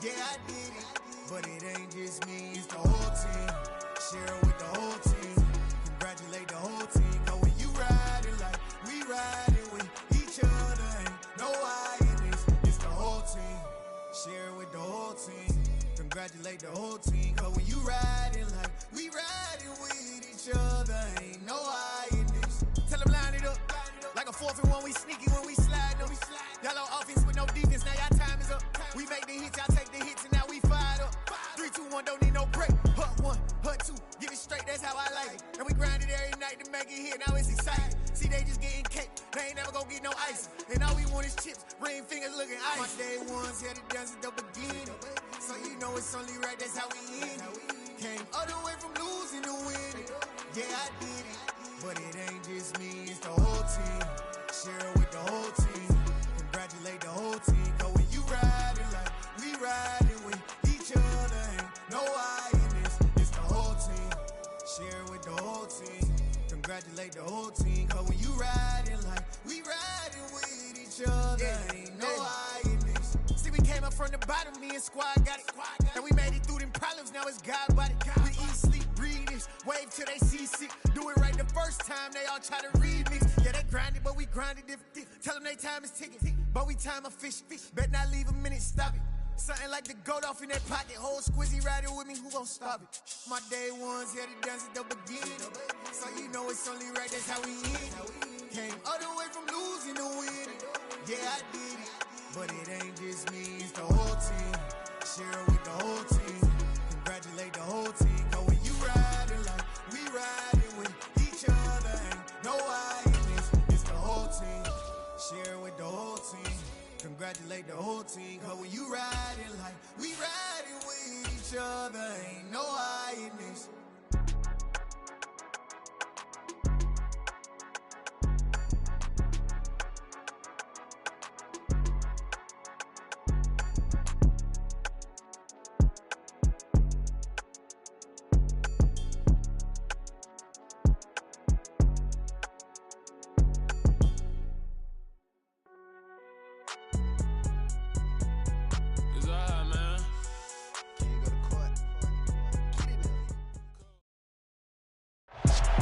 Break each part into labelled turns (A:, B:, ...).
A: Yeah, I did it, but it ain't just me, it's the whole team. Share it with the whole team. Congratulate the whole team. Cause when you riding like we riding with each other, ain't no I in this, it's the whole team. Share it with the whole team. Congratulate the whole team. Cause when you riding like we riding with each other, ain't no I in this. Tell them line it up. Like a 4th and 1, we sneaky when we slide them. Yellow offense with no defense, now y'all time is up. We make the hits, y'all take the hits, and now we fired up. 3, 2, 1, don't need no break. Hut 1, hut 2, give it straight, that's how I like it. And we grind it every night to make it hit, now it's exciting. See, they just getting cake, they ain't never gonna get no ice. And all we want is chips, ring fingers looking ice. My day ones had it done since the beginning. So you know it's only right, that's how we end it. Came all the way from losing to winning. Yeah, I did it, but it ain't just me, it's the whole team. Share it with the whole team. Congratulate the whole team. Cause when you riding like we riding with each other, ain't no I in this, it's the whole team. Share it with the whole team. Congratulate the whole team. Cause when you riding like we riding with each other, ain't no I in this. See, we came up from the bottom, me and squad got it. And we made it through them problems, now it's God body. We eat, sleep, breathe this, wave till they see sick. Do it right the first time, they all try to remix. Yeah, they grinded, but we grinded different. Tell them they time is ticking, but we time a fish. Bet not leave a minute, stop it. Something like the goat off in that pocket. Whole squizzy riding with me, who gon' stop it? My day ones had it done since the beginning. So you know it's only right, that's how we end. Came all the way from losing to winning. Yeah, I did it, but it ain't just me, it's the whole team. Share it with the whole team. Congratulate the whole team. Cause when you riding like we riding with each other, ain't no I in this, it's the whole team. Share it with the whole team. Congratulate the whole team. Cause when you riding like we riding with each other, ain't no I in this.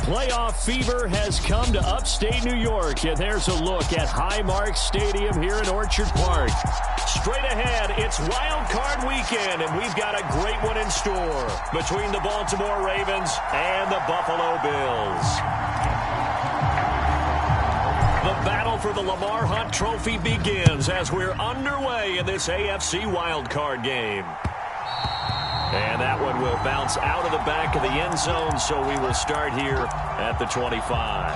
B: Playoff fever has come to upstate New York, and there's a look at Highmark Stadium here in Orchard Park. Straight ahead, it's Wild Card Weekend, and we've got a great one in store between the Baltimore Ravens and the Buffalo Bills. The battle for the Lamar Hunt Trophy begins as we're underway in this AFC Wild Card game. And that one will bounce out of the back of the end zone, so we will start here at the 25.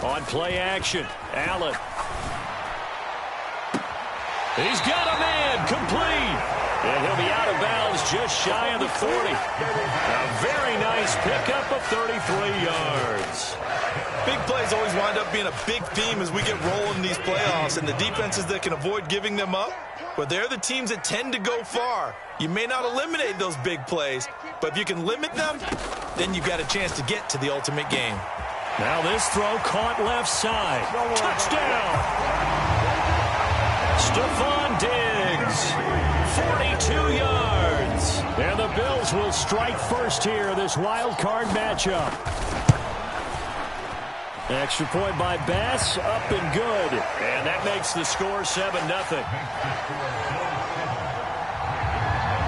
B: On play action, Allen. He's got a man, complete. And he'll be out of bounds just shy of the 40. A very nice pickup of 33 yards.
C: Big plays always wind up being a big theme as we get rolling in these playoffs, and the defenses that can avoid giving them up, but they're the teams that tend to go far. You may not eliminate those big plays, but if you can limit them, then you've got a chance to get to the ultimate game.
B: Now this throw caught left side. Touchdown! Stephon Diggs. 42 yards. And the Bills will strike first here, this wild card matchup. Extra point by Bass, up and good. And that makes the score 7-0.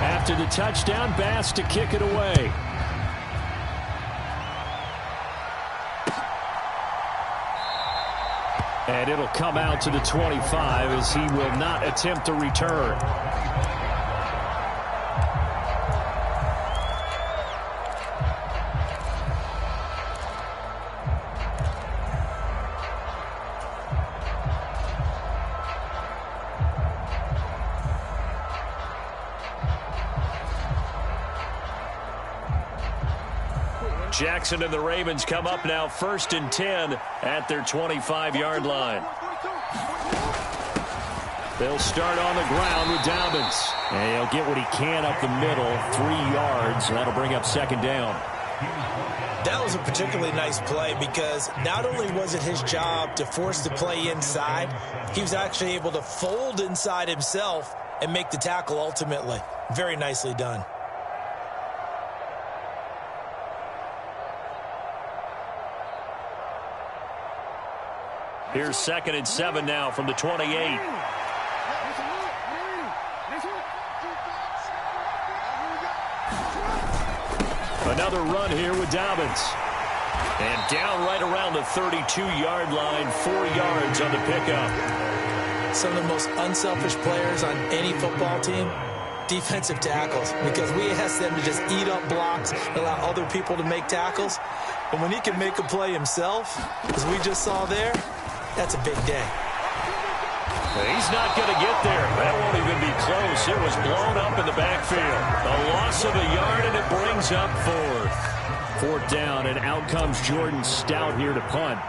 B: After the touchdown, Bass to kick it away. And it'll come out to the 25 as he will not attempt to return. Jackson and the Ravens come up now 1st and 10 at their 25-yard line. They'll start on the ground with Dobbins. And he'll get what he can up the middle, 3 yards. And that'll bring up second down.
D: That was a particularly nice play because not only was it his job to force the play inside, he was actually able to fold inside himself and make the tackle ultimately. Very nicely done.
B: Here's 2nd and 7 now from the 28. Another run here with Dobbins. And down right around the 32-yard line, 4 yards on the pickup.
D: Some of the most unselfish players on any football team, defensive tackles, because we ask them to just eat up blocks and allow other people to make tackles. And when he can make a play himself, as we just saw there, that's a big day.
B: He's not going to get there. That won't even be close. It was blown up in the backfield. A loss of a yard, and it brings up 4th. 4th down, and out comes Jordan Stout here to punt.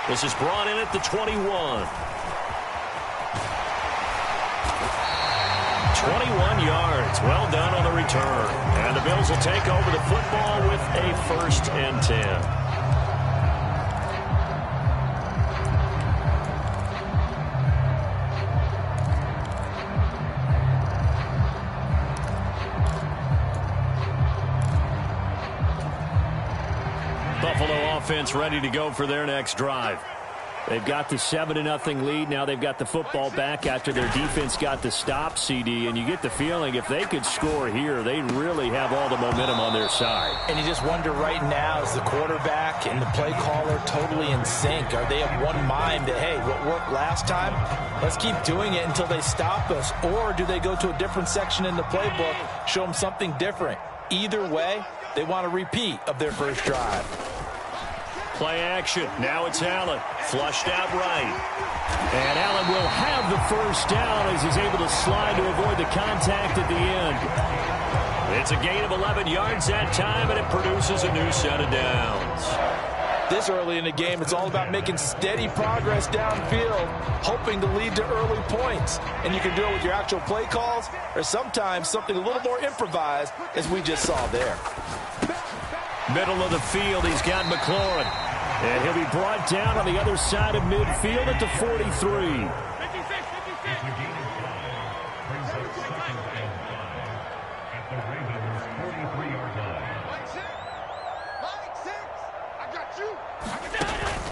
B: This is brought in at the 21. 21 yards. Well done on the return. And the Bills will take over the football with a 1st and 10. Buffalo offense ready to go for their next drive. They've got the 7-0 lead. Now they've got the football back after their defense got the stop, CD. And you get the feeling if they could score here, they really have all the momentum on their side.
D: And you just wonder right now, is the quarterback and the play caller totally in sync? Are they of one mind that, hey, what worked last time, let's keep doing it until they stop us? Or do they go to a different section in the playbook, show them something different? Either way, they want a repeat of their first drive.
B: Play action. Now it's Allen. Flushed out right. And Allen will have the first down as he's able to slide to avoid the contact at the end. It's a gain of 11 yards that time, and it produces a new set of downs.
D: This early in the game, it's all about making steady progress downfield, hoping to lead to early points. And you can do it with your actual play calls or sometimes something a little more improvised, as we just saw there.
B: Middle of the field, he's got McLaurin. And he'll be brought down on the other side of midfield at the 43.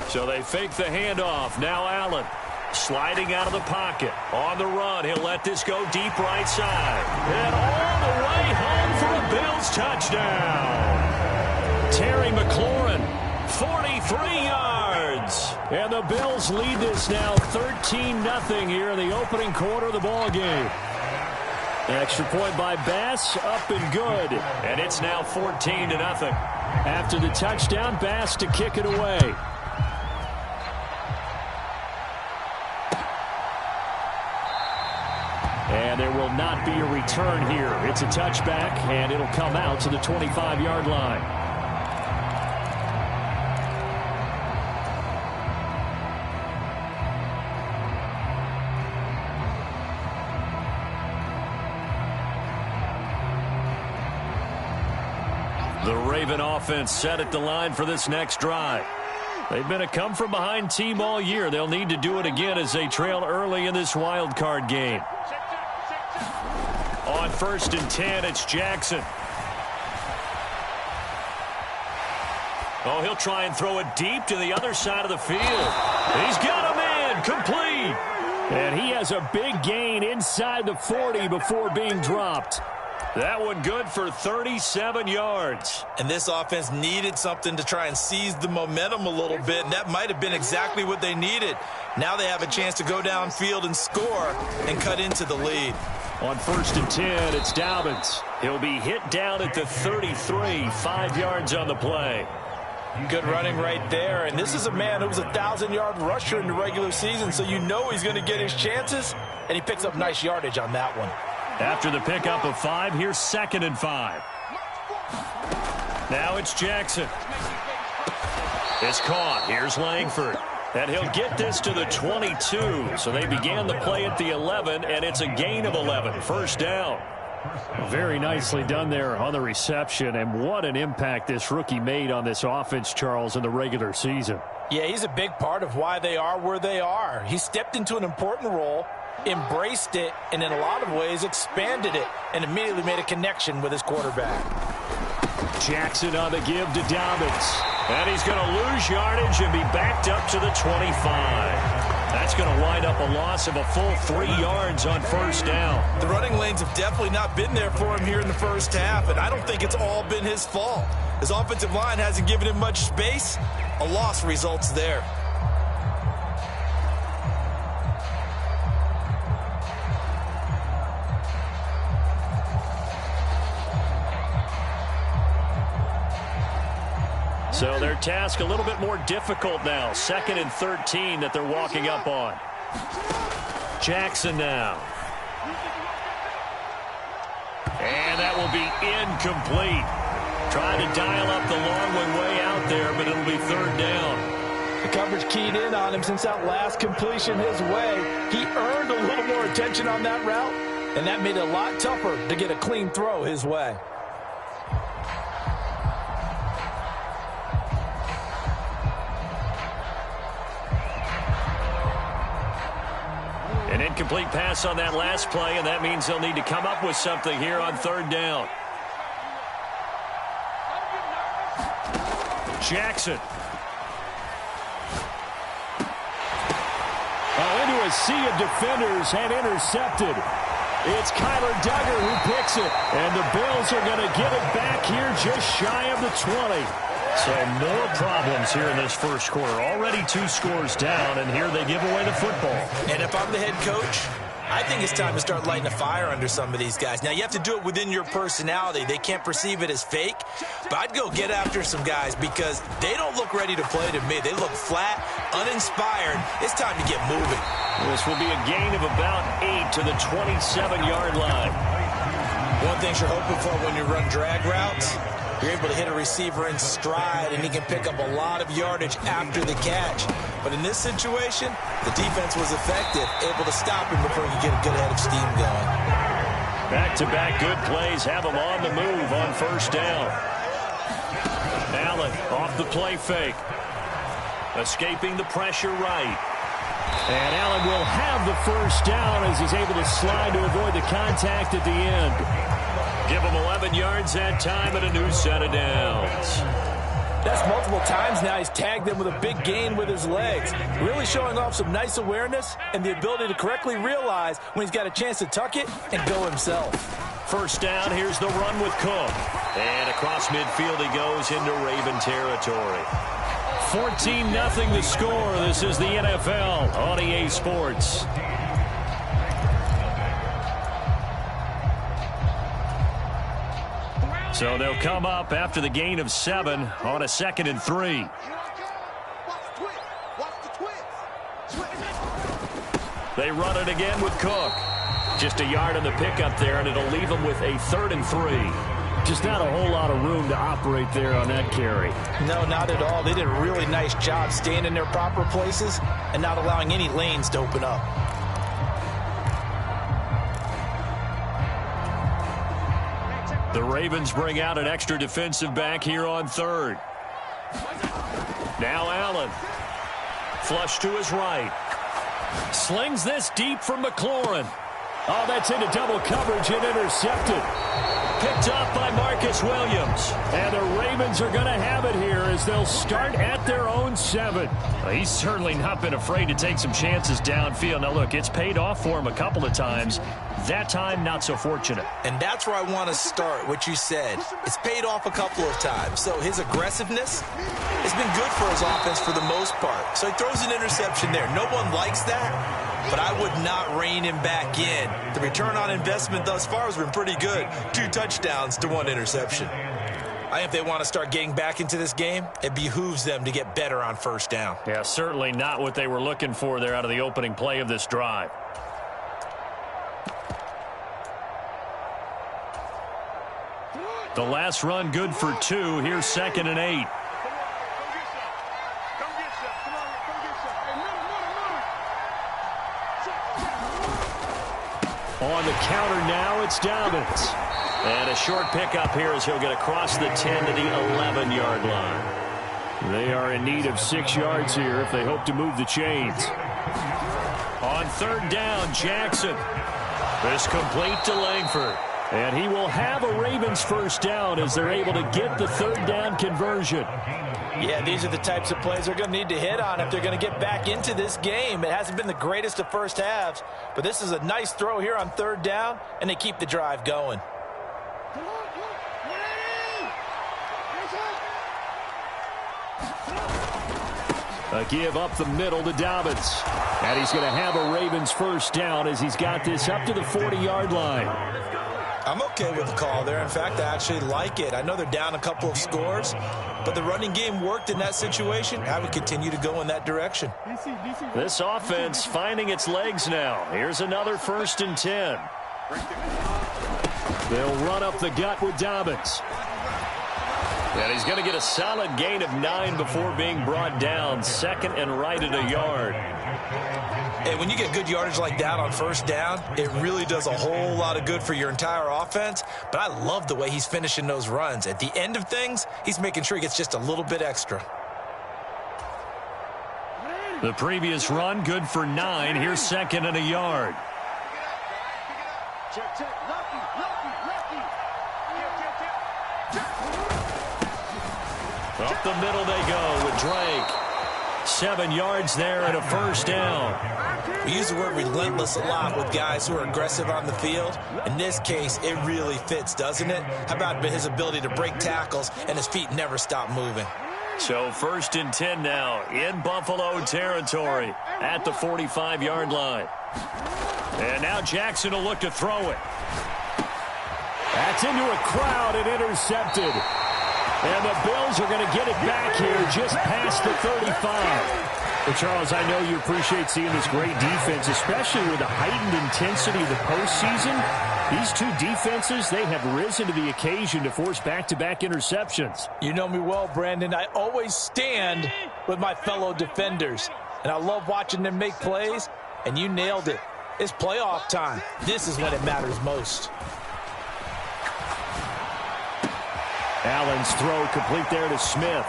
B: So they fake the handoff. Now Allen sliding out of the pocket. On the run, he'll let this go deep right side. And all the way home for a Bills touchdown. Terry McLaurin, 43 yards. And the Bills lead this now 13-0 here in the opening quarter of the ball game. Extra point by Bass, up and good. And it's now 14-0. After the touchdown, Bass to kick it away. And there will not be a return here. It's a touchback, and it'll come out to the 25-yard line. The Raven offense set at the line for this next drive. They've been a come-from-behind team all year. They'll need to do it again as they trail early in this wild card game. On 1st and 10, it's Jackson. Oh, he'll try and throw it deep to the other side of the field. He's got a man, complete. And he has a big gain inside the 40 before being dropped. That one good for 37 yards.
D: And this offense needed something to try and seize the momentum a little bit, and that might have been exactly what they needed. Now they have a chance to go downfield and score and cut into the lead.
B: On 1st and 10, it's Dobbins. He'll be hit down at the 33, 5 yards on the play.
D: Good running right there, and this is a man who was a 1,000-yard rusher in the regular season, so you know he's going to get his chances, and he picks up nice yardage on that one.
B: After the pickup of 5, here's 2nd and 5. Now it's Jackson. It's caught. Here's Langford. And he'll get this to the 22. So they began the play at the 11, and it's a gain of 11. First down. Very nicely done there on the reception, and what an impact this rookie made on this offense, Charles, in the regular season.
D: Yeah, he's a big part of why they are where they are. He stepped into an important role, embraced it, and in a lot of ways expanded it, and immediately made a connection with his quarterback.
B: Jackson on the give to Dobbins. And he's going to lose yardage and be backed up to the 25. That's going to wind up a loss of a full 3 yards on first down.
C: The running lanes have definitely not been there for him here in the first half, and I don't think it's all been his fault. His offensive line hasn't given him much space. A loss results there.
B: So their task a little bit more difficult now. 2nd and 13 that they're walking up on. Jackson now. And that will be incomplete. Trying to dial up the long one way out there, but it'll be 3rd down.
D: The coverage keyed in on him since that last completion his way. He earned a little more attention on that route, and that made it a lot tougher to get a clean throw his way.
B: An incomplete pass on that last play, and that means they'll need to come up with something here on 3rd down. Jackson. Into a sea of defenders and intercepted. It's Kyler Duggar who picks it, and the Bills are going to get it back here just shy of the 20. So more problems here in this first quarter. Already 2 scores down, and here they give away the football.
C: And if I'm the head coach, I think it's time to start lighting a fire under some of these guys. Now, you have to do it within your personality. They can't perceive it as fake, but I'd go get after some guys because they don't look ready to play to me. They look flat, uninspired. It's time to get moving.
B: This will be a gain of about 8 to the 27-yard line.
C: One thing you're hoping for when you run drag routes, you're able to hit a receiver in stride, and he can pick up a lot of yardage after the catch. But in this situation, the defense was effective, able to stop him before he could get a good head of steam going.
B: Back-to-back good plays have him on the move on first down. Allen off the play fake. Escaping the pressure right. And Allen will have the first down as he's able to slide to avoid the contact at the end. Give him 11 yards that time and a new set of downs.
D: That's multiple times now he's tagged them with a big gain with his legs. Really showing off some nice awareness and the ability to correctly realize when he's got a chance to tuck it and go himself.
B: First down, here's the run with Cook. And across midfield he goes into Raven territory. 14-0 the score. This is the NFL on EA Sports. So they'll come up after the gain of 7 on a 2nd and 3. They run it again with Cook. Just a yard on the pickup there, and it'll leave them with a 3rd and 3. Just not a whole lot of room to operate there on that carry.
D: No, not at all. They did a really nice job staying in their proper places and not allowing any lanes to open up.
B: The Ravens bring out an extra defensive back here on 3rd. Now Allen. Flush to his right. Slings this deep from McLaurin. Oh, that's into double coverage and intercepted. Picked off by Marcus Williams. And the Ravens are going to have it here as they'll start at their own 7. Well, he's certainly not been afraid to take some chances downfield. Now, look, it's paid off for him a couple of times. That time, not so fortunate.
C: And that's where I want to start, what you said. It's paid off a couple of times. So his aggressiveness has been good for his offense for the most part. So he throws an interception there. No one likes that. But I would not rein him back in. The return on investment thus far has been pretty good. 2 touchdowns to 1 interception. I think if they want to start getting back into this game, it behooves them to get better on first down.
B: Yeah, certainly not what they were looking for there out of the opening play of this drive. The last run good for 2. Here's 2nd and 8. On the counter now, it's Dobbins. And a short pickup here as he'll get across the 10 to the 11-yard line. They are in need of 6 yards here if they hope to move the chains. On third down, Jackson. This complete to Langford. And he will have a Ravens first down as they're able to get the third down conversion.
D: Yeah, these are the types of plays they're going to need to hit on if they're going to get back into this game. It hasn't been the greatest of first halves, but this is a nice throw here on third down, and they keep the drive going.
B: A give up the middle to Dobbins. And he's going to have a Ravens first down as he's got this up to the 40-yard line.
D: I'm okay with the call there. In fact, I actually like it. I know they're down a couple of scores, but the running game worked in that situation. I would continue to go in that direction.
B: This offense finding its legs now. Here's another 1st and 10. They'll run up the gut with Dobbins. And he's going to get a solid gain of 9 before being brought down. 2nd and right at a yard.
D: And when you get good yardage like that on first down, it really does a whole lot of good for your entire offense. But I love the way he's finishing those runs. At the end of things, he's making sure he gets just a little bit extra.
B: The previous run, good for 9. Here's 2nd and a yard. Up the middle they go with Drake. 7 yards there and a first down.
D: We use the word relentless a lot with guys who are aggressive on the field. In this case, it really fits, doesn't it? How about his ability to break tackles and his feet never stop moving?
B: So 1st and 10 now in Buffalo territory at the 45-yard line. And now Jackson will look to throw it. That's into a crowd and intercepted. And the Bills are going to get it back here just past the 35. Well, Charles, I know you appreciate seeing this great defense, especially with the heightened intensity of the postseason. These two defenses, they have risen to the occasion to force back-to-back interceptions.
D: You know me well, Brandon. I always stand with my fellow defenders. And I love watching them make plays, and you nailed it. It's playoff time. This is when it matters most.
B: Allen's throw complete there to Smith.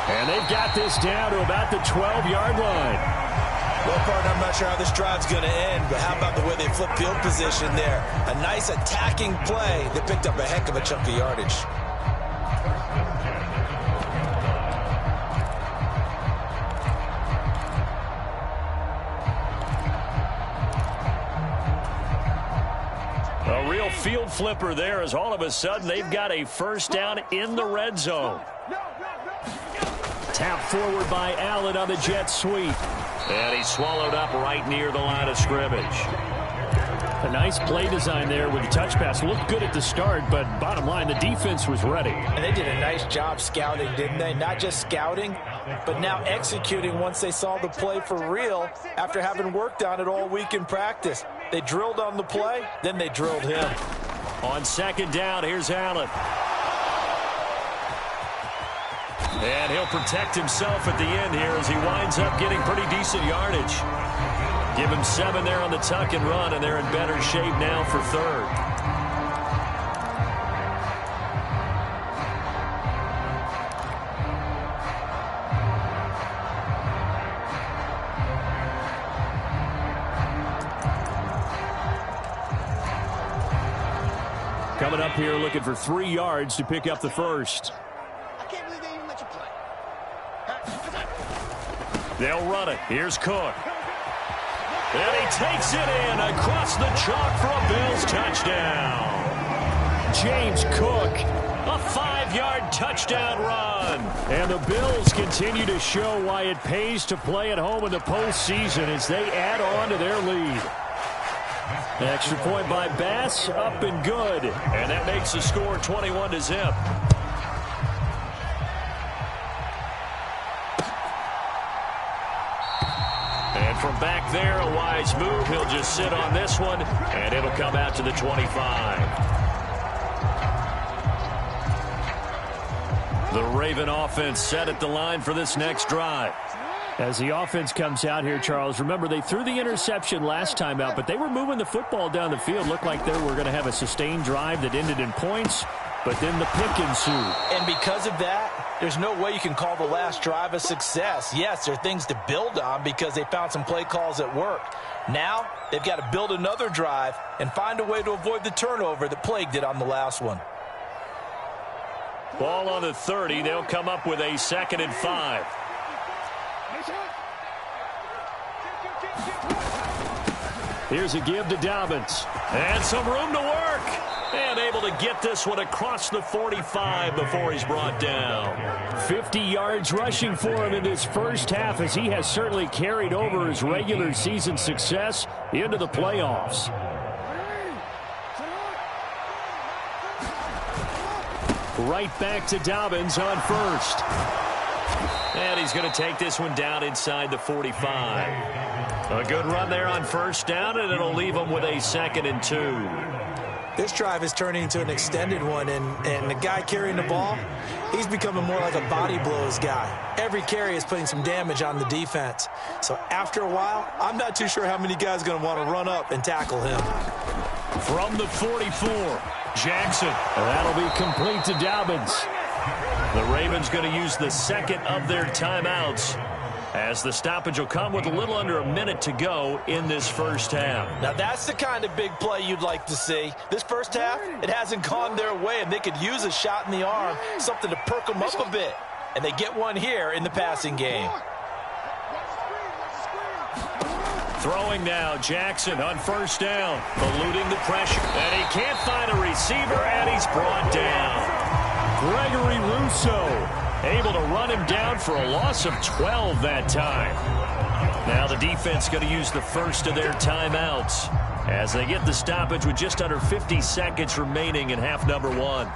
B: And they've got this down to about the 12-yard line.
D: Well, partner, I'm not sure how this drive's going to end, but how about the way they flip field position there? A nice attacking play that picked up a heck of a chunk of yardage.
B: A real field flipper there as all of a sudden they've got a first down in the red zone. Tapped forward by Allen on the jet sweep. And he's swallowed up right near the line of scrimmage. A nice play design there with the touch pass. Looked good at the start, but bottom line, the defense was ready.
D: And they did a nice job scouting, didn't they? Not just scouting, but now executing once they saw the play for real after having worked on it all week in practice. They drilled on the play, then they drilled him.
B: On 2nd down, here's Allen. And he'll protect himself at the end here as he winds up getting pretty decent yardage. Give him 7 there on the tuck and run, and they're in better shape now for 3rd. Coming up here looking for 3 yards to pick up the first. They'll run it. Here's Cook. And he takes it in across the chalk for a Bills touchdown. James Cook, a 5-yard touchdown run. And the Bills continue to show why it pays to play at home in the postseason as they add on to their lead. Extra point by Bass, up and good. And that makes the score 21-0. And from back there, a wise move. He'll just sit on this one, and it'll come out to the 25. The Raven offense set at the line for this next drive. As the offense comes out here, Charles, remember they threw the interception last time out, but they were moving the football down the field. Looked like they were going to have a sustained drive that ended in points, but then the pick ensued.
D: And because of that, there's no way you can call the last drive a success. Yes, there are things to build on because they found some play calls that worked. Now, they've got to build another drive and find a way to avoid the turnover that plagued it on the last one.
B: Ball on the 30. They'll come up with a 2nd and 5. Here's a give to Dobbins. And some room to work. And able to get this one across the 45 before he's brought down. 50 yards rushing for him in this first half, as he has certainly carried over his regular season success into the playoffs. Right back to Dobbins on first. And he's going to take this one down inside the 45. A good run there on first down, and it'll leave him with a 2nd and 2.
D: This drive is turning into an extended one, and the guy carrying the ball, he's becoming more like a body blows guy. Every carry is putting some damage on the defense. So after a while, I'm not too sure how many guys are going to want to run up and tackle him.
B: From the 44, Jackson. That'll be complete to Dobbins. The Ravens going to use the 2nd of their timeouts, as the stoppage will come with a little under a minute to go in this first half.
D: Now that's the kind of big play you'd like to see. This first half, it hasn't gone their way, and they could use a shot in the arm, something to perk them up a bit. And they get one here in the passing game.
B: Throwing now, Jackson on first down, eluding the pressure. And he can't find a receiver, and he's brought down. Gregory Rousseau able to run him down for a loss of 12 that time. Now the defense going to use the first of their timeouts as they get the stoppage with just under 50 seconds remaining in half number 1.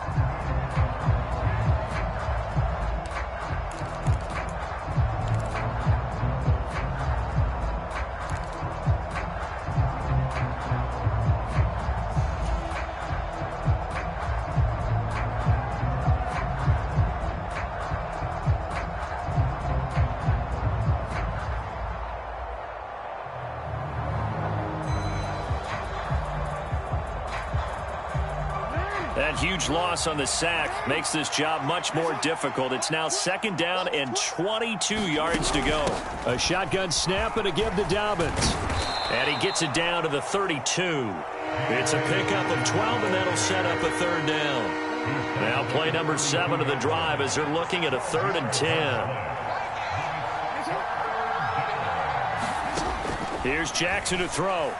B: That huge loss on the sack makes this job much more difficult. It's now 2nd down and 22 yards to go. A shotgun snap and a give to Dobbins. And he gets it down to the 32. It's a pickup of 12, and that'll set up a 3rd down. Now play number 7 of the drive as they're looking at a 3rd and 10. Here's Jackson to throw.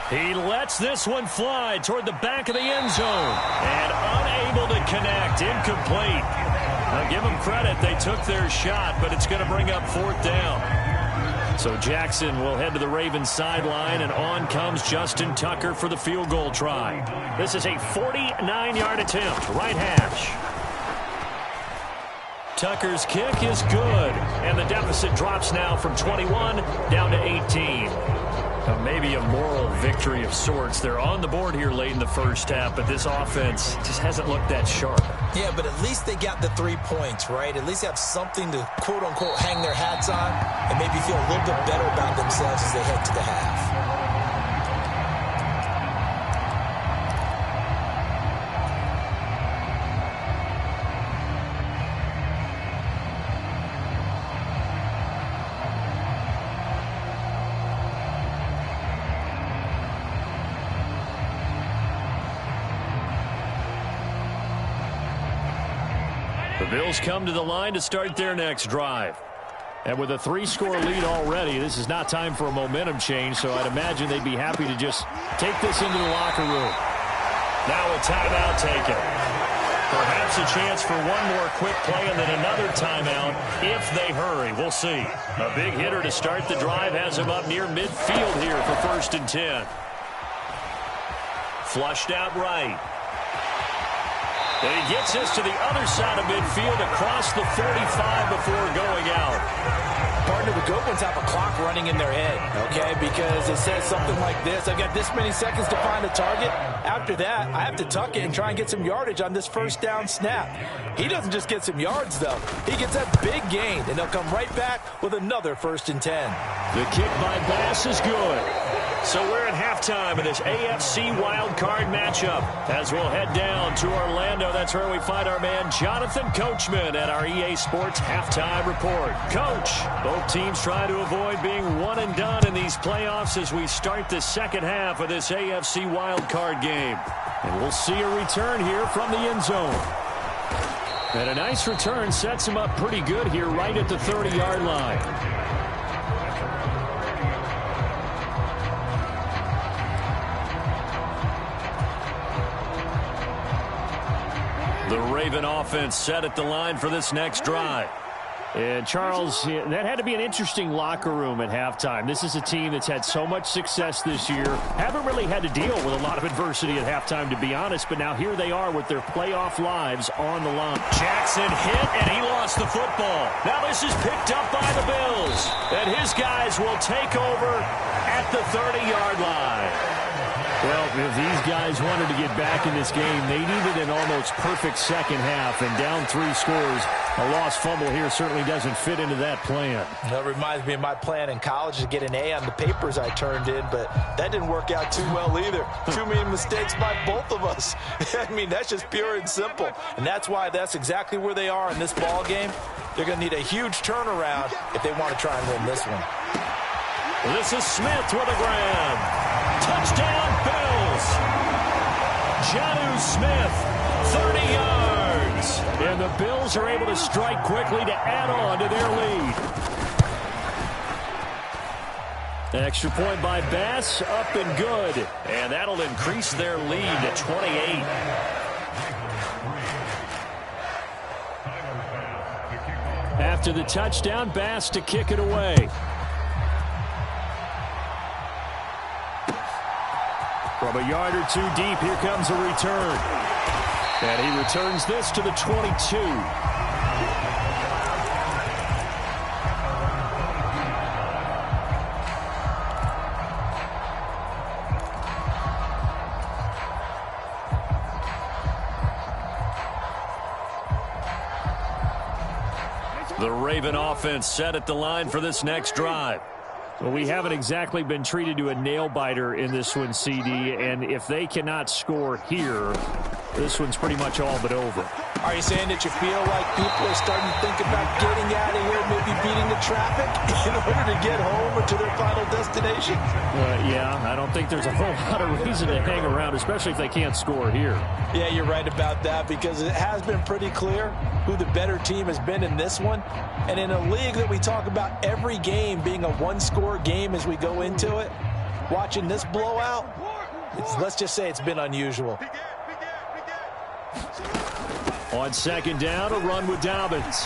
B: He lets this one fly toward the back of the end zone. And unable to connect. Incomplete. Now give them credit. They took their shot, but it's going to bring up 4th down. So Jackson will head to the Ravens sideline, and on comes Justin Tucker for the field goal try. This is a 49-yard attempt, right hash. Tucker's kick is good, and the deficit drops now from 21 down to 18. Maybe a moral victory of sorts. They're on the board here late in the first half, but this offense just hasn't looked that sharp.
D: Yeah, but at least they got the 3 points, right? At least have something to, quote-unquote, hang their hats on and maybe feel a little bit better about themselves as they head to the half.
B: The Bills come to the line to start their next drive. And with a 3-score lead already, this is not time for a momentum change, so I'd imagine they'd be happy to just take this into the locker room. Now a timeout taken. Perhaps a chance for one more quick play and then another timeout if they hurry. We'll see. A big hitter to start the drive has him up near midfield here for 1st and 10. Flushed out right. And he gets this to the other side of midfield across the 45 before going out.
D: Partner with good ones have a clock running in their head, okay? Because it says something like this: I've got this many seconds to find a target. After that, I have to tuck it and try and get some yardage on this first down snap. He doesn't just get some yards, though. He gets that big gain, and they'll come right back with another 1st and 10.
B: The kick by Bass is good. So we're at halftime in this AFC wildcard matchup. As we'll head down to Orlando, that's where we find our man Jonathan Coachman at our EA Sports Halftime Report. Coach, both teams try to avoid being one and done in these playoffs as we start the second half of this AFC wildcard game. And we'll see a return here from the end zone. And a nice return sets him up pretty good here right at the 30-yard line. The Raven offense set at the line for this next drive. And, Charles, that had to be an interesting locker room at halftime. This is a team that's had so much success this year. Haven't really had to deal with a lot of adversity at halftime, to be honest. But now here they are with their playoff lives on the line. Jackson hit, and he lost the football. Now this is picked up by the Bills. And his guys will take over at the 30-yard line. Well, if these guys wanted to get back in this game, they needed an almost perfect second half. And down 3 scores, a lost fumble here certainly doesn't fit into that plan.
D: That reminds me of my plan in college to get an A on the papers I turned in, but that didn't work out too well either. Too many mistakes by both of us. I mean, that's just pure and simple. And that's why that's exactly where they are in this ball game. They're going to need a huge turnaround if they want to try and win this one.
B: This is Smith with a grab. Touchdown, Bills. Jonnu Smith, 30 yards. And the Bills are able to strike quickly to add on to their lead. Extra point by Bass, up and good. And that'll increase their lead to 28. After the touchdown, Bass to kick it away. From a yard or two deep, here comes a return. And he returns this to the 22. The Raven offense set at the line for this next drive. Well, we haven't exactly been treated to a nail-biter in this one, CD, and if they cannot score here, this one's pretty much all but over.
D: Are you saying that you feel like people are starting to think about getting out of here, maybe beating the traffic in order to get home or to their final destination?
B: Yeah, I don't think there's a whole lot of reason to hang around, especially if they can't score here.
D: Yeah, you're right about that, because it has been pretty clear who the better team has been in this one. And in a league that we talk about every game being a one-score game as we go into it, watching this blowout, let's just say it's been unusual.
B: On second down, a run with Dobbins.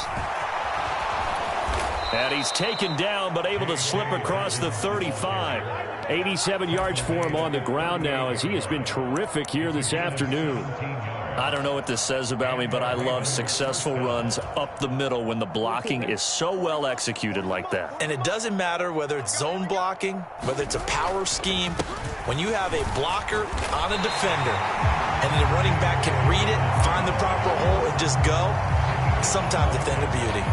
B: And he's taken down, but able to slip across the 35. 87 yards for him on the ground now, as he has been terrific here this afternoon. I don't know what this says about me, but I love successful runs up the middle when the blocking is so well executed like that.
D: And it doesn't matter whether it's zone blocking, whether it's a power scheme. When you have a blocker on a defender and the running back can read it, find the proper hole, and just go, sometimes a thing of beauty.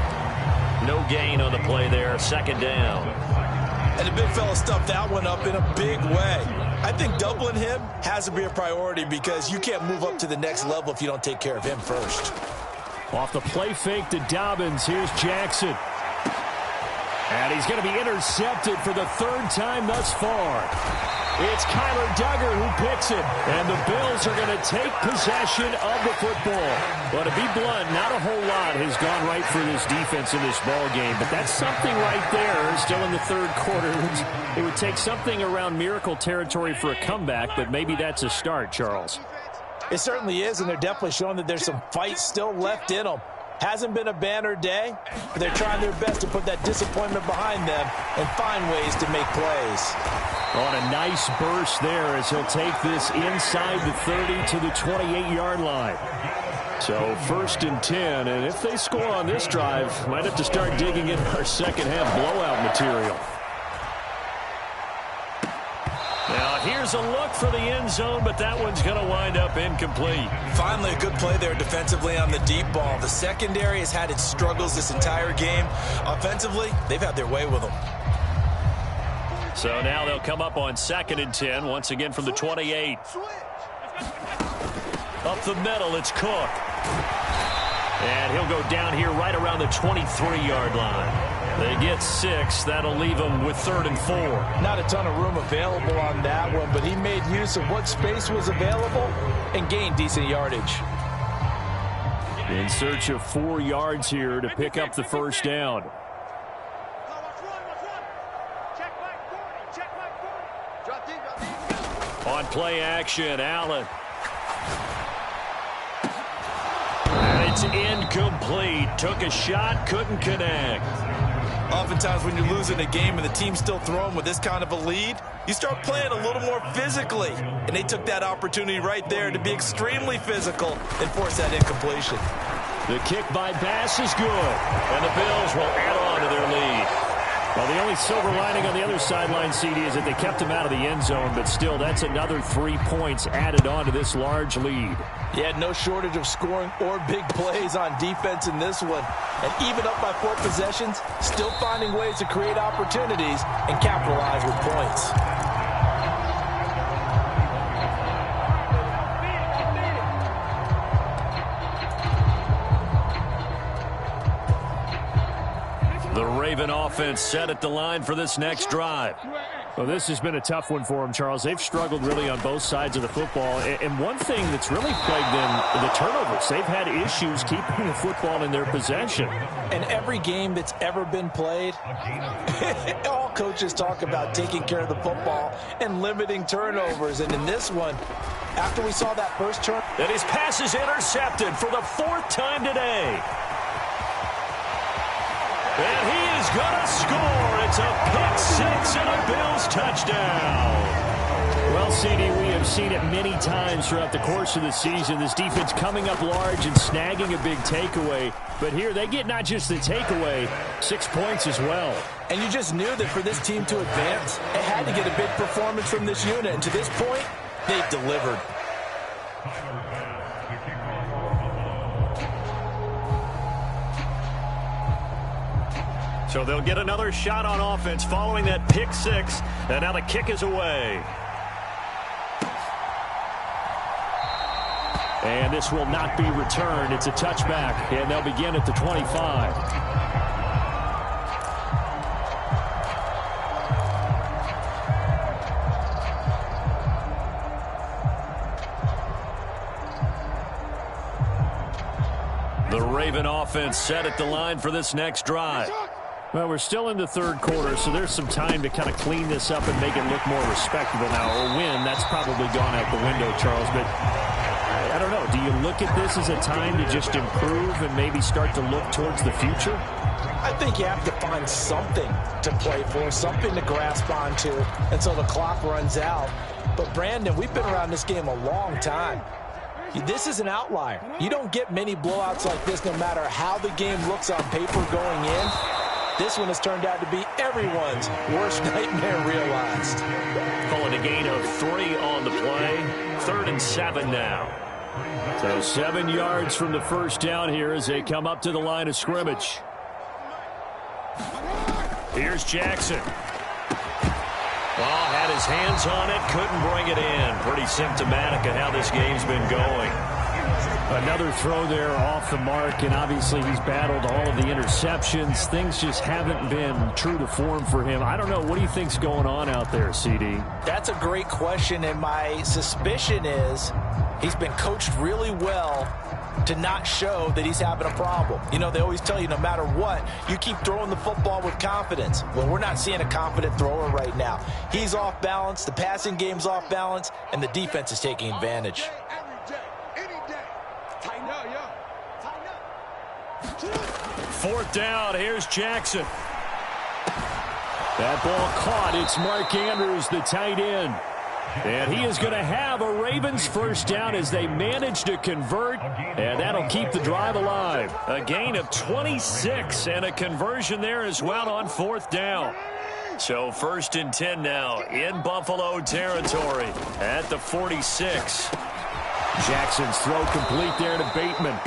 B: No gain on the play there, second down.
D: And the big fella stuffed that one up in a big way. I think doubling him has to be a priority, because you can't move up to the next level if you don't take care of him first.
B: Off the play fake to Dobbins, here's Jackson. And he's going to be intercepted for the 3rd time thus far. It's Kyler Duggar who picks it, and the Bills are going to take possession of the football. But to be blunt, not a whole lot has gone right for this defense in this ball game, but that's something right there. Still in the 3rd quarter. It would take something around miracle territory for a comeback, but maybe that's a start, Charles.
D: It certainly is, and they're definitely showing that there's some fight still left in them. Hasn't been a banner day, but they're trying their best to put that disappointment behind them and find ways to make plays.
B: On a nice burst there as he'll take this inside the 30 to the 28-yard line. So 1st and 10, and if they score on this drive, might have to start digging in our second half blowout material. Now here's a look for the end zone, but that one's going to wind up incomplete.
C: Finally a good play there defensively on the deep ball. The secondary has had its struggles this entire game. Offensively, they've had their way with them.
B: So now they'll come up on 2nd and 10, once again from the 28. Up the middle, it's Cook. And he'll go down here right around the 23-yard line. They get 6. That'll leave them with 3rd and 4.
D: Not a ton of room available on that one, but he made use of what space was available and gained decent yardage.
B: In search of 4 yards here to pick up the first down. On play action, Allen. And it's incomplete. Took a shot, couldn't connect.
C: Oftentimes when you're losing a game and the team's still throwing with this kind of a lead, you start playing a little more physically. And they took that opportunity right there to be extremely physical and force that incompletion.
B: The kick by Bass is good. And the Bills will add on to their lead. Well, the only silver lining on the other sideline, CD, is that they kept him out of the end zone, but still, that's another 3 points added on to this large lead.
D: Yeah, no shortage of scoring or big plays on defense in this one. And even up by 4 possessions, still finding ways to create opportunities and capitalize with points.
B: The Raven offense set at the line for this next drive. Well, this has been a tough one for them, Charles. They've struggled really on both sides of the football. And one thing that's really plagued them, the turnovers. They've had issues keeping the football in their possession.
D: And every game that's ever been played, all coaches talk about taking care of the football and limiting turnovers. And in this one, after we saw that first turn.
B: And his pass is intercepted for the 4th time today. And he is going to score. It's a pick 6 and a Bills touchdown. Well, CD, we have seen it many times throughout the course of the season. This defense coming up large and snagging a big takeaway. But here they get not just the takeaway, 6 points as well.
D: And you just knew that for this team to advance, it had to get a big performance from this unit. And to this point, they've delivered.
B: So they'll get another shot on offense following that pick 6. And now the kick is away. And this will not be returned. It's a touchback. And they'll begin at the 25. The Raven offense set at the line for this next drive. Well, we're still in the 3rd quarter, so there's some time to kind of clean this up and make it look more respectable now. Or win, that's probably gone out the window, Charles. But I don't know. Do you look at this as a time to just improve and maybe start to look towards the future?
D: I think you have to find something to play for, something to grasp onto until the clock runs out. But, Brandon, we've been around this game a long time. This is an outlier. You don't get many blowouts like this no matter how the game looks on paper going in. This one has turned out to be everyone's worst nightmare realized.
B: Calling a gain of 3 on the play. 3rd and 7 now. So 7 yards from the first down here as they come up to the line of scrimmage. Here's Jackson. Well, had his hands on it, couldn't bring it in. Pretty symptomatic of how this game's been going. Another throw there off the mark, and obviously he's battled all of the interceptions. Things just haven't been true to form for him. I don't know. What do you think's going on out there, CD?
D: That's a great question, and my suspicion is he's been coached really well to not show that he's having a problem. You know, they always tell you no matter what, you keep throwing the football with confidence. Well, we're not seeing a confident thrower right now. He's off balance, the passing game's off balance, and the defense is taking advantage.
B: 4th down, here's Jackson. That ball caught. It's Mark Andrews, the tight end. And he is going to have a Ravens first down as they manage to convert, and that'll keep the drive alive. A gain of 26 and a conversion there as well on 4th down. So 1st and 10 now in Buffalo territory at the 46. Jackson's throw complete there to Bateman.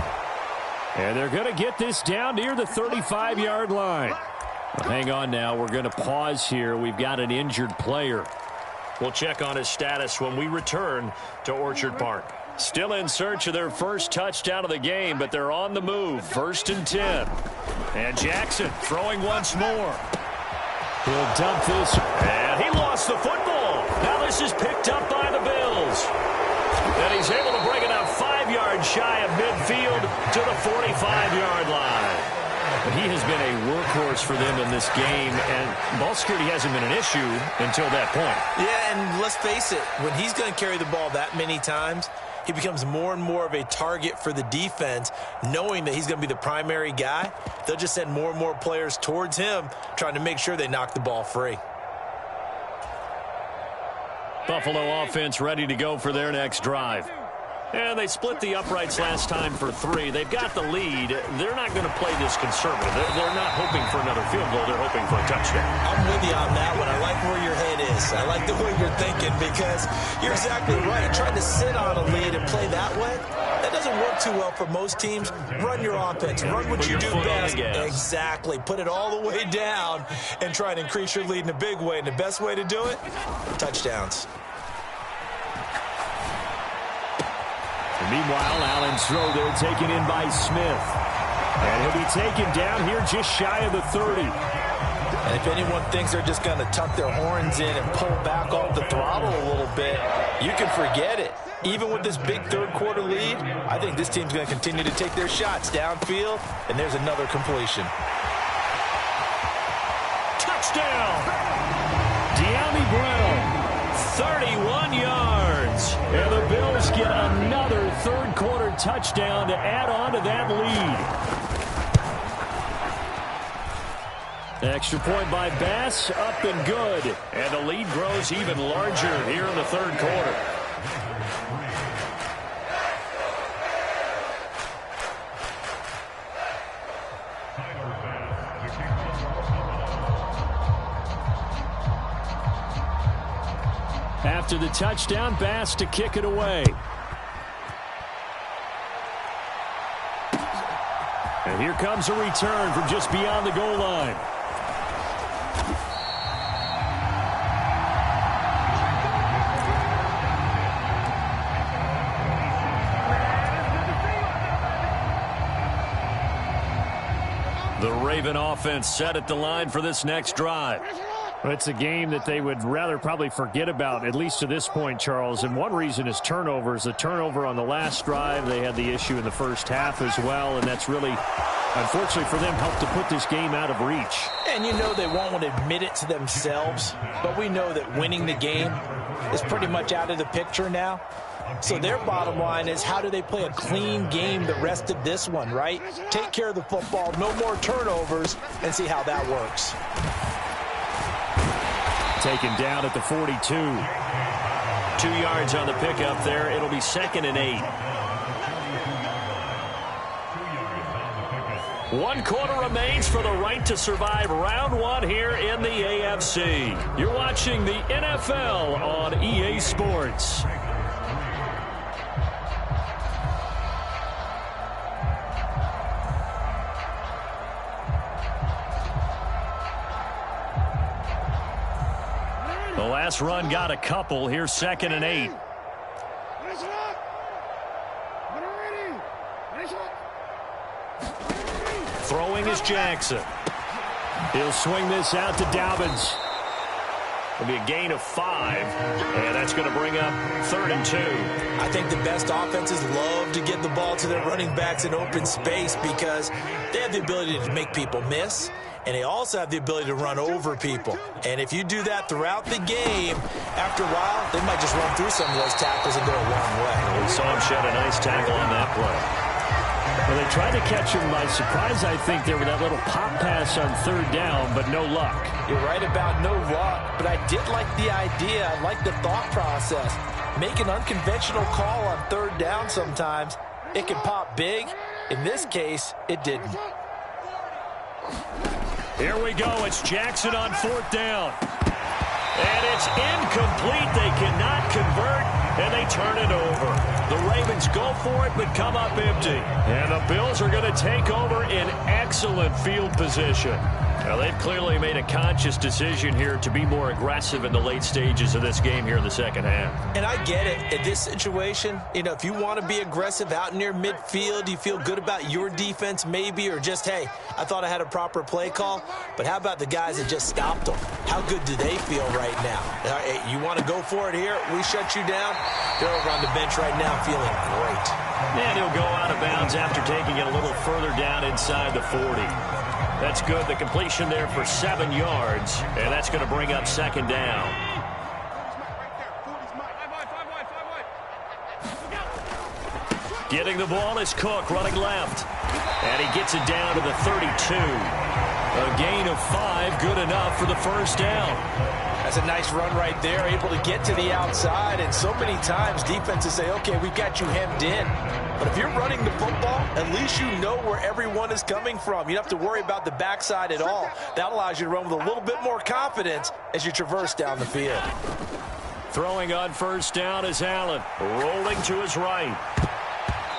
B: And they're going to get this down near the 35-yard line. Well, hang on now. We're going to pause here. We've got an injured player. We'll check on his status when we return to Orchard Park. Still in search of their first touchdown of the game, but they're on the move. 1st and 10. And Jackson throwing once more. He'll dump this. And he lost the football. Now this is picked up by the Bills. And he's able to bring it up 5 yards shy of midfield to the 45-yard line. But he has been a workhorse for them in this game, and ball security hasn't been an issue until that point.
D: Yeah, and let's face it, when he's going to carry the ball that many times, he becomes more and more of a target for the defense, knowing that he's going to be the primary guy. They'll just send more and more players towards him, trying to make sure they knock the ball free.
B: Buffalo offense ready to go for their next drive. And they split the uprights last time for 3. They've got the lead. They're not going to play this conservative. They're not hoping for another field goal. They're hoping for a touchdown.
D: I'm with you on that one. I like where your head is. I like the way you're thinking because you're exactly right. Trying to sit on a lead and play that way, that doesn't work too well for most teams. Run your offense. Run what you do best. Exactly. Put it all the way down and try and increase your lead in a big way. And the best way to do it, touchdowns.
B: Meanwhile, Allen's throw there taken in by Smith. And he'll be taken down here just shy of the 30.
D: And if anyone thinks they're just going to tuck their horns in and pull back off the throttle a little bit, you can forget it. Even with this big third-quarter lead, I think this team's going to continue to take their shots downfield, and there's another completion.
B: Touchdown! De'Ami Brown, 31 yards. And the Bills get another third-quarter touchdown to add on to that lead. Extra point by Bass, up and good. And the lead grows even larger here in the third quarter. After the touchdown, Bass to kick it away. And here comes a return from just beyond the goal line. The Raven offense set at the line for this next drive. Well, it's a game that they would rather probably forget about, at least to this point, Charles. And one reason is turnovers. The turnover on the last drive, they had the issue in the first half as well. And that's really, unfortunately for them, helped to put this game out of reach.
D: And you know they won't want to admit it to themselves. But we know that winning the game is pretty much out of the picture now. So their bottom line is, how do they play a clean game the rest of this one, right? Take care of the football, no more turnovers, and see how that works.
B: Taken down at the 42. 2 yards on the pickup there. It'll be 2nd and 8. 1 quarter remains for the right to survive round 1 here in the AFC. You're watching the NFL on EA Sports. The last run got a couple. Here's 2nd and 8. Throwing is Jackson. He'll swing this out to Dobbins. It'll be a gain of 5, and that's going to bring up 3rd and 2.
D: I think the best offenses love to get the ball to their running backs in open space because they have the ability to make people miss. And they also have the ability to run over people. And if you do that throughout the game, after a while, they might just run through some of those tackles and go a long way.
B: We saw him shed a nice tackle on that play. Well, they tried to catch him by surprise, I think, there with that little pop pass on third down, but no luck.
D: You're right about no luck, but I did like the idea. I like the thought process. Make an unconventional call on third down sometimes. It can pop big. In this case, it didn't.
B: Here we go. It's Jackson on fourth down. And it's incomplete. They cannot convert, and they turn it over. The Ravens go for it, but come up empty. And the Bills are going to take over in excellent field position. Now, they've clearly made a conscious decision here to be more aggressive in the late stages of this game here in the second half.
D: And I get it. In this situation, if you want to be aggressive out near midfield, you feel good about your defense maybe, or just, hey, I thought I had a proper play call. But how about the guys that just stopped them? How good do they feel right now? Hey, you want to go for it here? We shut you down? They're over on the bench right now feeling great.
B: And he'll go out of bounds after taking it a little further down inside the 40. That's good. The completion there for 7 yards, and that's going to bring up second down. Getting the ball is Cook running left, and he gets it down to the 32. A gain of 5, good enough for the first down.
D: That's a nice run right there, able to get to the outside, and so many times defenses say, okay, we got you hemmed in. But if you're running the football, at least you know where everyone is coming from. You don't have to worry about the backside at all. That allows you to run with a little bit more confidence as you traverse down the field.
B: Throwing on first down is Allen, rolling to his right.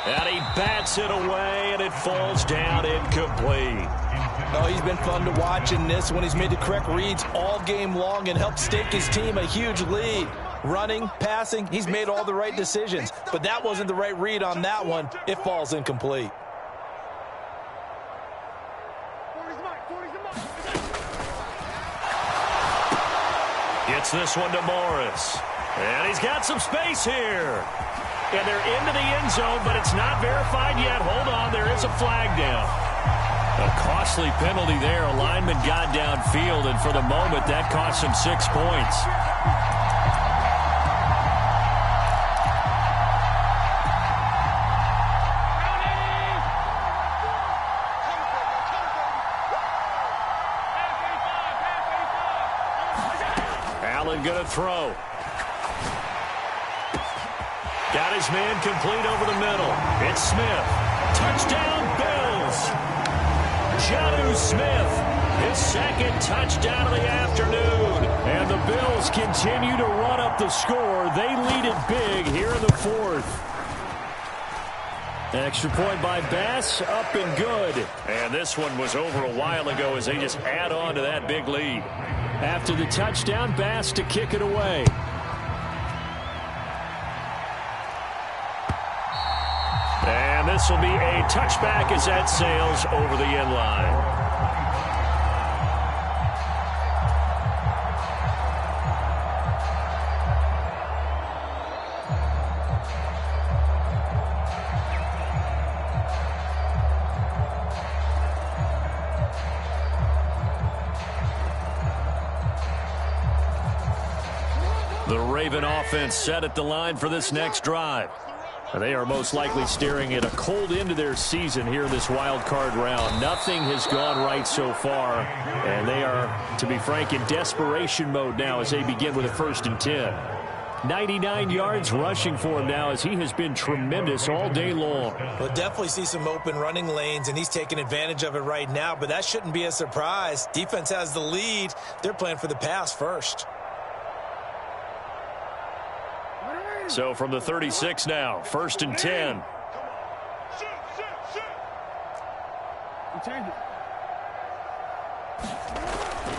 B: And he bats it away, and it falls down incomplete.
D: Oh, he's been fun to watch in this one. He's made the correct reads all game long and helped stake his team a huge lead. Running, passing, he's made all the right decisions. But that wasn't the right read on that one. It falls incomplete.
B: Gets this one to Morris. And he's got some space here. And they're into the end zone, but it's not verified yet. Hold on, there is a flag down. A costly penalty there. A lineman got downfield, and for the moment, that cost him 6 points. Allen going to throw. Got his man complete over the middle. It's Smith. Touchdown, Bills. Jonnu Smith, his second touchdown of the afternoon. And the Bills continue to run up the score. They lead it big here in the fourth. Extra point by Bass, up and good. And this one was over a while ago as they just add on to that big lead. After the touchdown, Bass to kick it away. And this will be a touchback as that sails over the end line. The Raven offense set at the line for this next drive. They are most likely staring at a cold end to their season here in this wild card round. Nothing has gone right so far, and they are, to be frank, in desperation mode now as they begin with a 1st and 10. 99 yards rushing for him now as he has been tremendous all day long.
D: We'll definitely see some open running lanes, and he's taking advantage of it right now, but that shouldn't be a surprise. Defense has the lead. They're playing for the pass first.
B: So from the 36 now, 1st and 10.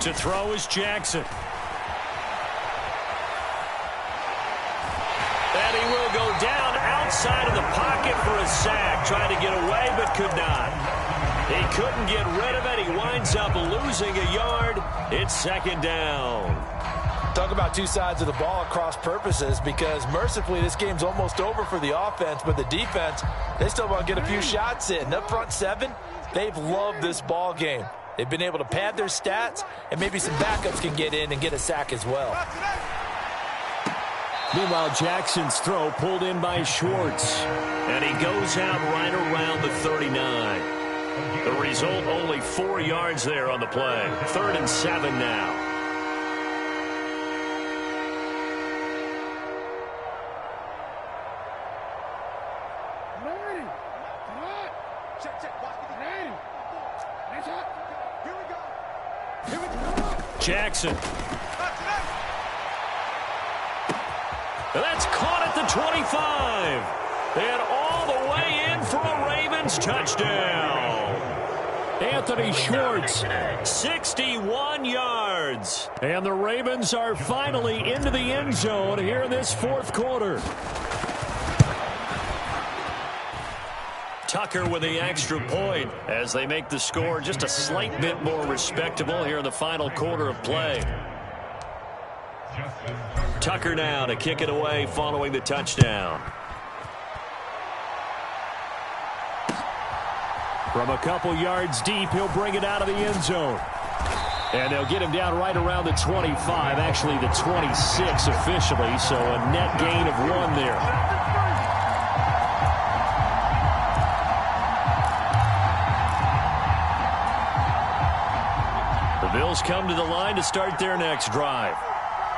B: To throw is Jackson. And he will go down outside of the pocket for a sack. Trying to get away, but could not. He couldn't get rid of it. He winds up losing a yard. It's 2nd down.
D: Talk about two sides of the ball at cross purposes, because mercifully this game's almost over for the offense, but the defense, they still want to get a few shots in. Up front 7, they've loved this ball game. They've been able to pad their stats, and maybe some backups can get in and get a sack as well.
B: Meanwhile, Jackson's throw pulled in by Schwartz. And he goes out right around the 39. The result, only 4 yards there on the play. 3rd and 7 now. Jackson. That's caught at the 25. And all the way in for a Ravens touchdown. Anthony Schwartz, 61 yards. And the Ravens are finally into the end zone here in this 4th quarter. Tucker with the extra point as they make the score just a slight bit more respectable here in the final quarter of play. Tucker now to kick it away following the touchdown. From a couple yards deep, he'll bring it out of the end zone. And they'll get him down right around the 25, actually the 26 officially, so a net gain of 1 there. The Bills come to the line to start their next drive.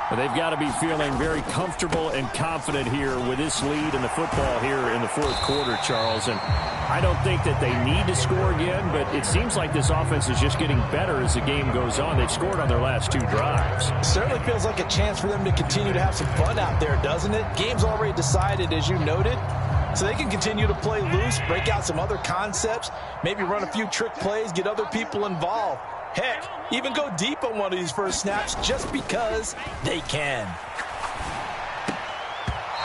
B: But they've got to be feeling very comfortable and confident here with this lead in the football here in the 4th quarter, Charles. And I don't think that they need to score again, but it seems like this offense is just getting better as the game goes on. They've scored on their last 2 drives.
D: It certainly feels like a chance for them to continue to have some fun out there, doesn't it? Game's already decided, as you noted. So they can continue to play loose, break out some other concepts, maybe run a few trick plays, get other people involved. Heck, even go deep on one of these first snaps just because they can.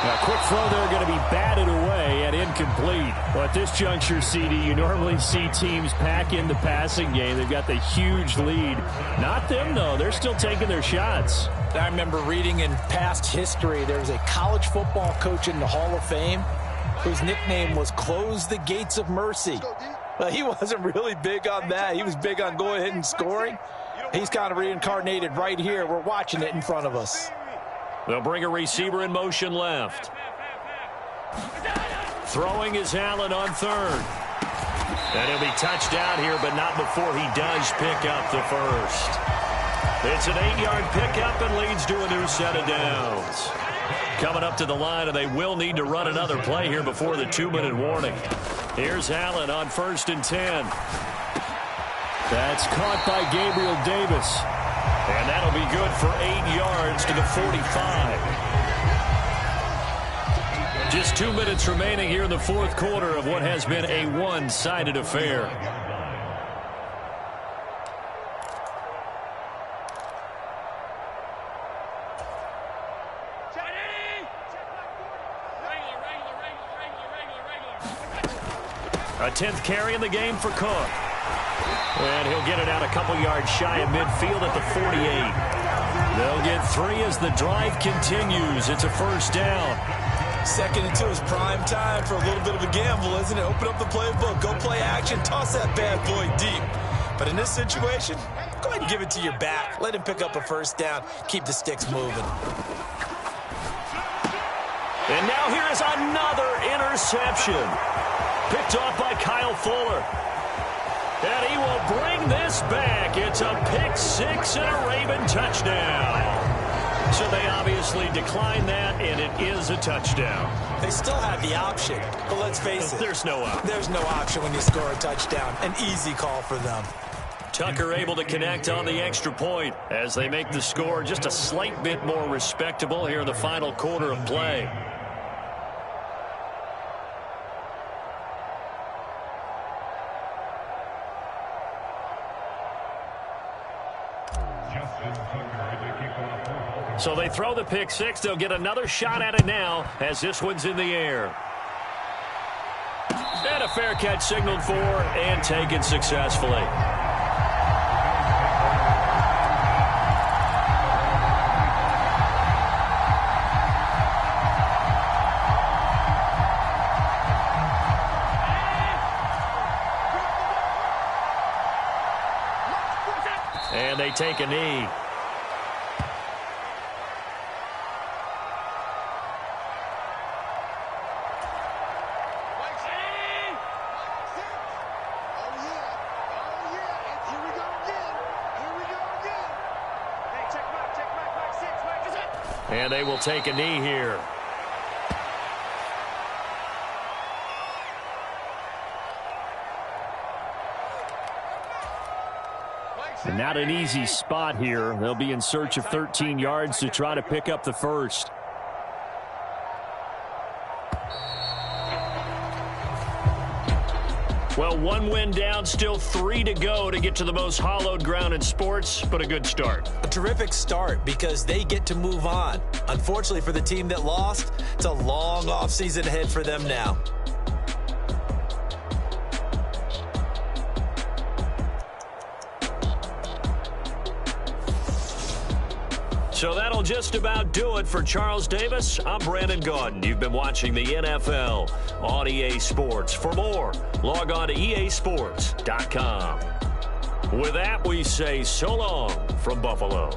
B: A quick throw there going to be batted away and incomplete. Well, at this juncture, CD, you normally see teams pack in the passing game. They've got the huge lead. Not them, though. They're still taking their shots.
D: I remember reading in past history, there was a college football coach in the Hall of Fame whose nickname was Close the Gates of Mercy. Well, he wasn't really big on that. He was big on going ahead and scoring. He's kind of reincarnated right here. We're watching it in front of us.
B: They'll bring a receiver in motion left. Throwing is Allen on 3rd. And he'll be touched out here, but not before he does pick up the first. It's an 8-yard pickup and leads to a new set of downs. Coming up to the line, and they will need to run another play here before the 2-minute warning. Here's Allen on 1st and 10. That's caught by Gabriel Davis. And that'll be good for 8 yards to the 45. Just 2 minutes remaining here in the 4th quarter of what has been a one-sided affair. A 10th carry in the game for Cook. And he'll get it out a couple yards shy of midfield at the 48. They'll get 3 as the drive continues. It's a first down.
C: 2nd and 2 is prime time for a little bit of a gamble, isn't it? Open up the playbook, go play action, toss that bad boy deep. But in this situation, go ahead and give it to your back. Let him pick up a first down. Keep the sticks moving.
B: And now here is another interception. Picked off by Kyle Fuller. And he will bring this back. It's a pick 6 and a Raven touchdown. So they obviously declined that, and it is a touchdown.
C: They still have the option, but let's face it.
B: There's no option.
C: There's no option when you score a touchdown. An easy call for them.
B: Tucker able to connect on the extra point as they make the score just a slight bit more respectable here in the final quarter of play. So they throw the pick 6. They'll get another shot at it now as this one's in the air. And a fair catch signaled for and taken successfully. And they take a knee. And they will take a knee here. And not an easy spot here. They'll be in search of 13 yards to try to pick up the first. Well, one win down, still 3 to go to get to the most hallowed ground in sports, but a good start.
D: A terrific start because they get to move on. Unfortunately for the team that lost, it's a long offseason ahead for them now.
B: So that'll just about do it for Charles Davis. I'm Brandon Gaudin. You've been watching the NFL on EA Sports. For more, log on to easports.com. With that, we say so long from Buffalo.